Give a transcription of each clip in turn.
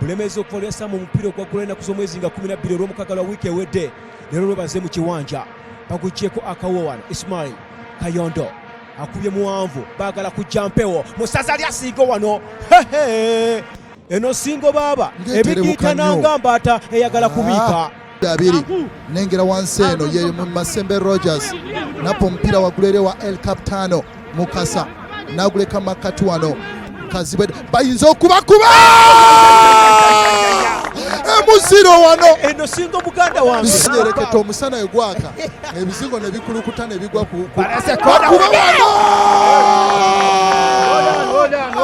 Bulemezi okukolesa mu mupiira ogwaggula ennaku z'omwezi nga 12 olw'omukaaga lwa wiiki ewedde. Leero lwebaze mu kiwanja bagugyeko akawo wano. Ismail Kayondo akubye muwanvu baagala kujja mpewo musaza lyasiigo wano. Eno singo baaba ebigiyitana nga mbaata eyagala kubiika. Abiri nengera wansi eno ye mu Masembe Rogers napo mpira wagulere wa El Capitano Mukasa naguleka makati wano Kazibwe bayinza okubakuba emuziro wano. Eno singo muganda wange sinereketa omusana egwaka ebizingo ne bikulukuta ne bigwa ku kuba wano.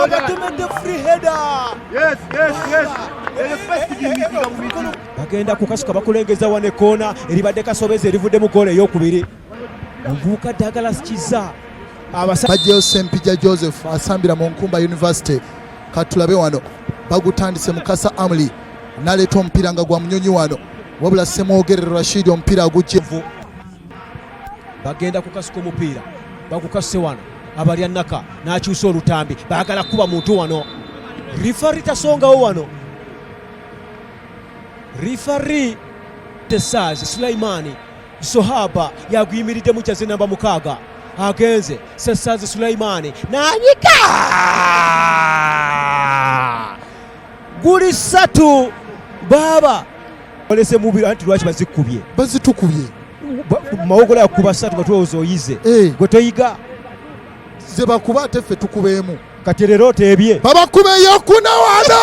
Abatemedde free header. Yes. Bagenda kukasuka bakulengeza wane koona eribadde kasobeza erivudde mu koona ey'okubiri. Omuvubuka ddagala sikiza bajjayo Sempija Joseph asambira mu Nkumba University. Katulabe wano bagutandise Mukasa Amuli naleeta omupiira nga gwa munyonyi wano wabula Semwogerero Rashid omupiira agujje. Bagenda kukasuka omupiira bagukasuse wano abalya Naka n'akyusa olutambi baagala kuba muntu wano. Rifari tasongawo wano. Rifari Tesaz Sulaimani Sohaba yaguyimiridde mu kyaze namba 6 agenze Tesaz Sulaimani n'anyika guli 3 baba olese mubiri anti lwaki bazitukubye mawogola yakuba 3 batwoza oyize gwe toyiga ze bakuba ate ffe tukubeemu kati leero teebye babakube yokuna wano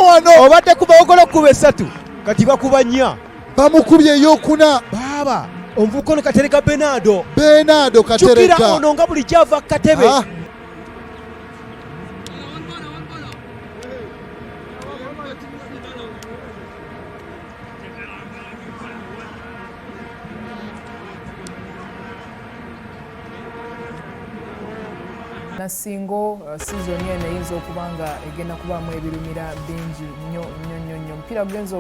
wano obadde ku mawogola 3 kati bakuba 4 bamukubye yokuna baba omuvubuka ono Katereka Benado Katereka chukira ono nga buli kyava katebe. Nasingo season eno eyinza okuba nga egenda kubaamu ebirumira bingi nnyo mpira gugenza